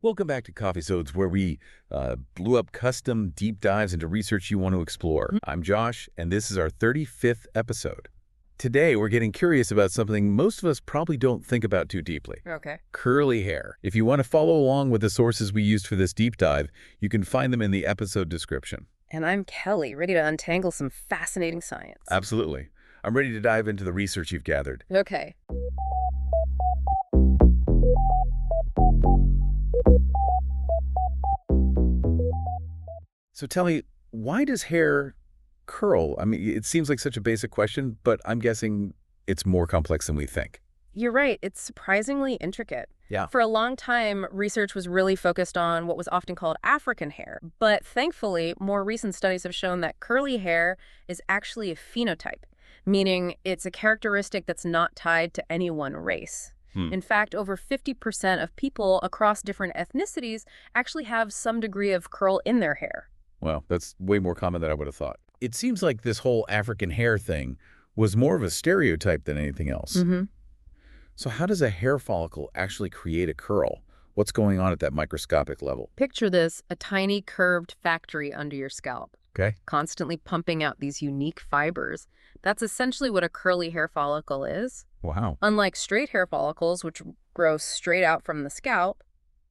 Welcome back to Coffeesodes, where we blew up custom deep dives into research you want to explore. I'm Josh, and this is our 35th episode. Today, we're getting curious about something most of us probably don't think about too deeply. Okay. Curly hair. If you want to follow along with the sources we used for this deep dive, you can find them in the episode description. And I'm Kelly, ready to untangle some fascinating science. Absolutely. I'm ready to dive into the research you've gathered. Okay. So tell me, why does hair curl? I mean, it seems like such a basic question, but I'm guessing it's more complex than we think. You're right. It's surprisingly intricate. Yeah. For a long time, research was really focused on what was often called African hair. But thankfully, more recent studies have shown that curly hair is actually a phenotype, meaning it's a characteristic that's not tied to any one race. In fact, over 50% of people across different ethnicities actually have some degree of curl in their hair. Well, that's way more common than I would have thought. It seems like this whole African hair thing was more of a stereotype than anything else. So how does a hair follicle actually create a curl? What's going on at that microscopic level? Picture this, a tiny curved factory under your scalp, Okay. constantly pumping out these unique fibers. That's essentially what a curly hair follicle is. Wow. Unlike straight hair follicles, which grow straight out from the scalp,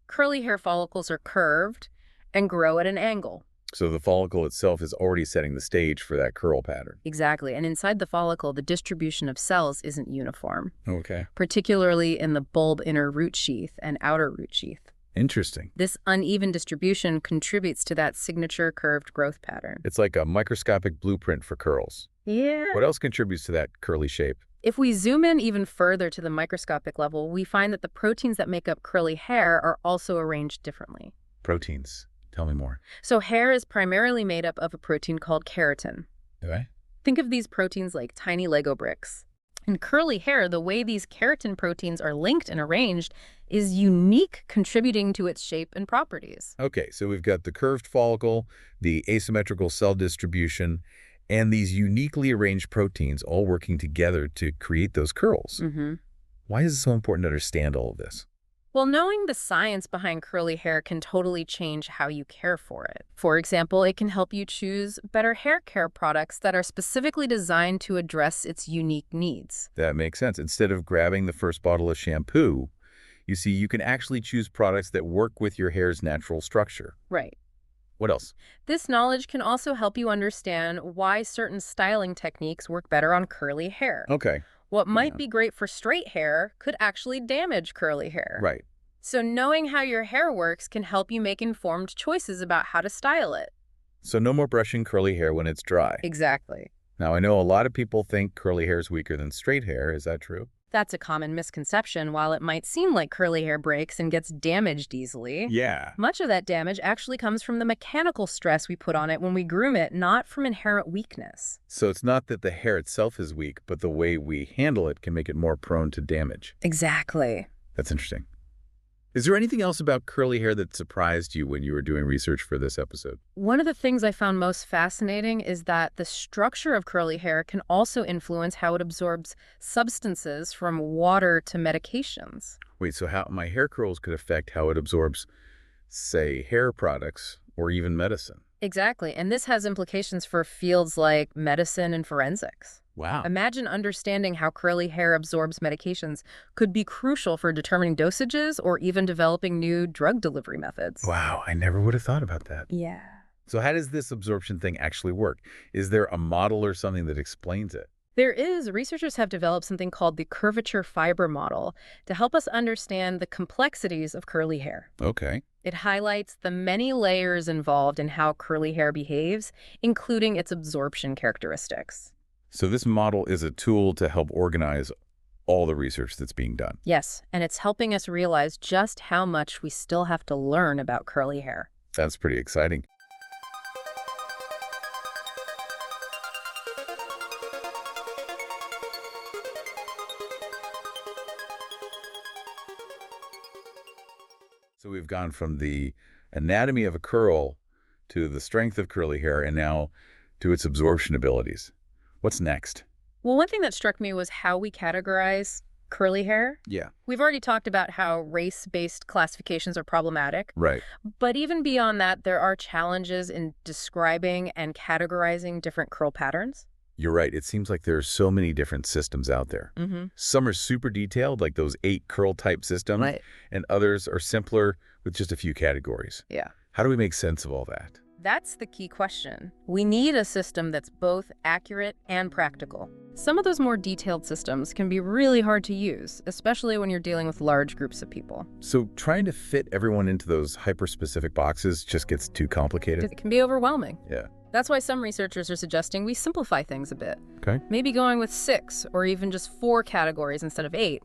curly hair follicles are curved and grow at an angle. So the follicle itself is already setting the stage for that curl pattern. Exactly. And inside the follicle, the distribution of cells isn't uniform, Okay. particularly in the bulb inner root sheath and outer root sheath. Interesting. This uneven distribution contributes to that signature curved growth pattern. It's like a microscopic blueprint for curls. Yeah. What else contributes to that curly shape? If we zoom in even further to the microscopic level, we find that the proteins that make up curly hair are also arranged differently. Proteins. Tell me more. So hair is primarily made up of a protein called keratin. Okay. Think of these proteins like tiny Lego bricks. In curly hair, the way these keratin proteins are linked and arranged is unique, contributing to its shape and properties. Okay, so we've got the curved follicle, the asymmetrical cell distribution, and these uniquely arranged proteins all working together to create those curls. Why is it so important to understand all of this? Well, knowing the science behind curly hair can totally change how you care for it. For example, it can help you choose better hair care products that are specifically designed to address its unique needs. That makes sense. Instead of grabbing the first bottle of shampoo, you see, you can actually choose products that work with your hair's natural structure. Right. What else? This knowledge can also help you understand why certain styling techniques work better on curly hair. Okay. What might be great for straight hair could actually damage curly hair. Right. So knowing how your hair works can help you make informed choices about how to style it. So no more brushing curly hair when it's dry. Exactly. Now, I know a lot of people think curly hair is weaker than straight hair. Is that true? That's a common misconception. While it might seem like curly hair breaks and gets damaged easily, Yeah. much of that damage actually comes from the mechanical stress we put on it when we groom it, not from inherent weakness. So it's not that the hair itself is weak, but the way we handle it can make it more prone to damage. Exactly. That's interesting. Is there anything else about curly hair that surprised you when you were doing research for this episode? One of the things I found most fascinating is that the structure of curly hair can also influence how it absorbs substances from water to medications. Wait, so how my hair curls could affect how it absorbs, say, hair products or even medicine? Exactly. And this has implications for fields like medicine and forensics. Wow. Imagine understanding how curly hair absorbs medications could be crucial for determining dosages or even developing new drug delivery methods. Wow, I never would have thought about that. Yeah. So how does this absorption thing actually work? Is there a model or something that explains it? There is. Researchers have developed something called the curvature fiber model to help us understand the complexities of curly hair. Okay. It highlights the many layers involved in how curly hair behaves, including its absorption characteristics. So this model is a tool to help organize all the research that's being done. Yes, and it's helping us realize just how much we still have to learn about curly hair. That's pretty exciting. So we've gone from the anatomy of a curl to the strength of curly hair and now to its absorption abilities. What's next? Well, one thing that struck me was how we categorize Curly hair? Yeah. We've already talked about how race-based classifications are problematic. Right. But even beyond that, there are challenges in describing and categorizing different curl patterns. You're right. It seems like there are so many different systems out there. Some are super detailed, like those 8 curl type systems, Right. and others are simpler with just a few categories. Yeah. How do we make sense of all that? That's the key question. We need a system that's both accurate and practical. Some of those more detailed systems can be really hard to use, especially when you're dealing with large groups of people. So trying to fit everyone into those hyper-specific boxes just gets too complicated? It can be overwhelming. Yeah. That's why some researchers are suggesting we simplify things a bit. Okay. Maybe going with 6 or even just 4 categories instead of 8.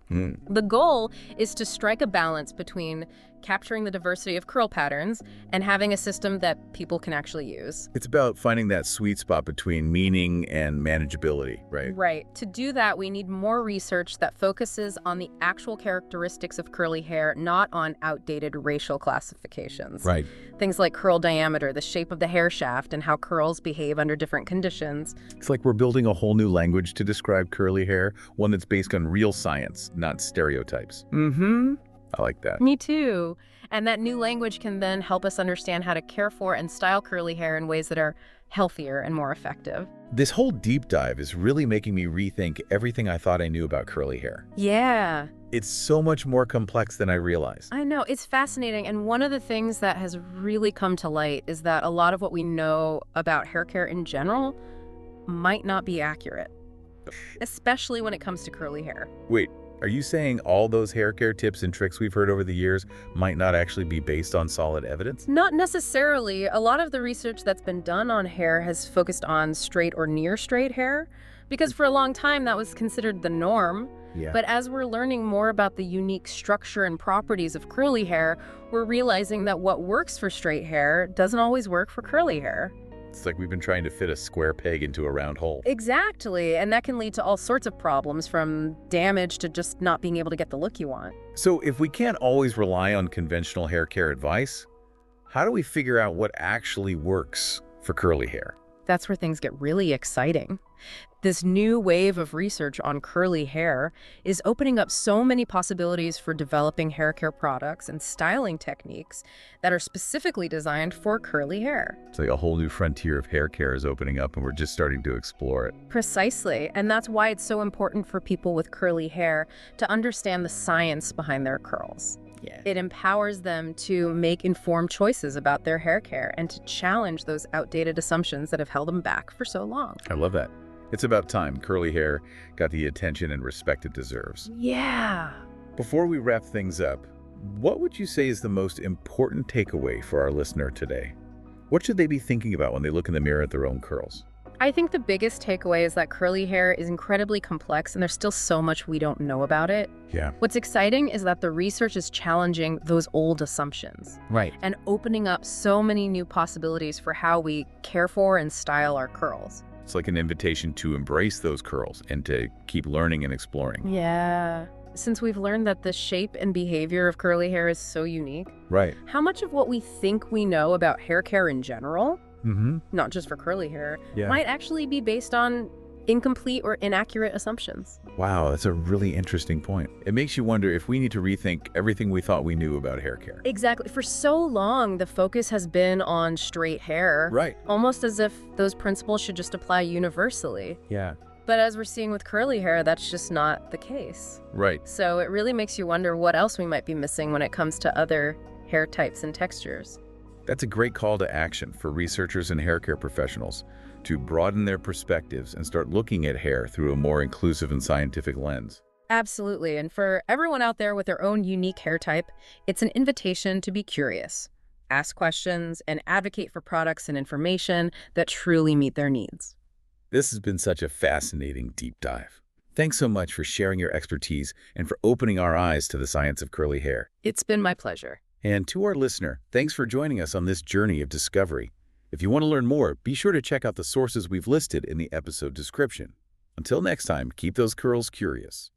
The goal is to strike a balance between capturing the diversity of curl patterns and having a system that people can actually use. It's about finding that sweet spot between meaning and manageability, right? Right. To do that, we need more research that focuses on the actual characteristics of curly hair, not on outdated racial classifications. Right. Things like curl diameter, the shape of the hair shaft, and how curls behave under different conditions. It's like we're building a whole new language to describe curly hair, one that's based on real science, not stereotypes. I like that. Me too. And that new language can then help us understand how to care for and style curly hair in ways that are healthier and more effective. This whole deep dive is really making me rethink everything I thought I knew about curly hair. Yeah. It's so much more complex than I realized. I know. It's fascinating. And one of the things that has really come to light is that a lot of what we know about hair care in general might not be accurate, especially when it comes to curly hair. Wait, are you saying all those hair care tips and tricks we've heard over the years might not actually be based on solid evidence? Not necessarily. A lot of the research that's been done on hair has focused on straight or near straight hair, because for a long time that was considered the norm. Yeah. But as we're learning more about the unique structure and properties of curly hair, we're realizing that what works for straight hair doesn't always work for curly hair. It's like we've been trying to fit a square peg into a round hole. Exactly, and that can lead to all sorts of problems, from damage to just not being able to get the look you want. So if we can't always rely on conventional hair care advice, how do we figure out what actually works for curly hair? That's where things get really exciting. This new wave of research on curly hair is opening up so many possibilities for developing hair care products and styling techniques that are specifically designed for curly hair. It's like a whole new frontier of hair care is opening up, and we're just starting to explore it. Precisely, and that's why it's so important for people with curly hair to understand the science behind their curls. Yeah. It empowers them to make informed choices about their hair care and to challenge those outdated assumptions that have held them back for so long. I love that. It's about time curly hair got the attention and respect it deserves. Yeah. Before we wrap things up, what would you say is the most important takeaway for our listener today? What should they be thinking about when they look in the mirror at their own curls? I think the biggest takeaway is that curly hair is incredibly complex and there's still so much we don't know about it. Yeah. What's exciting is that the research is challenging those old assumptions. Right. And opening up so many new possibilities for how we care for and style our curls. It's like an invitation to embrace those curls and to keep learning and exploring. Yeah. Since we've learned that the shape and behavior of curly hair is so unique, Right. how much of what we think we know about hair care in general, not just for curly hair, might actually be based on incomplete or inaccurate assumptions? Wow, that's a really interesting point. It makes you wonder if we need to rethink everything we thought we knew about hair care. Exactly. For so long, the focus has been on straight hair. Right. Almost as if those principles should just apply universally. Yeah. But as we're seeing with curly hair, that's just not the case. Right. So it really makes you wonder what else we might be missing when it comes to other hair types and textures. That's a great call to action for researchers and hair care professionals to broaden their perspectives and start looking at hair through a more inclusive and scientific lens. Absolutely. And for everyone out there with their own unique hair type, it's an invitation to be curious, ask questions, and advocate for products and information that truly meet their needs. This has been such a fascinating deep dive. Thanks so much for sharing your expertise and for opening our eyes to the science of curly hair. It's been my pleasure. And to our listener, thanks for joining us on this journey of discovery. If you want to learn more, be sure to check out the sources we've listed in the episode description. Until next time, keep those curls curious.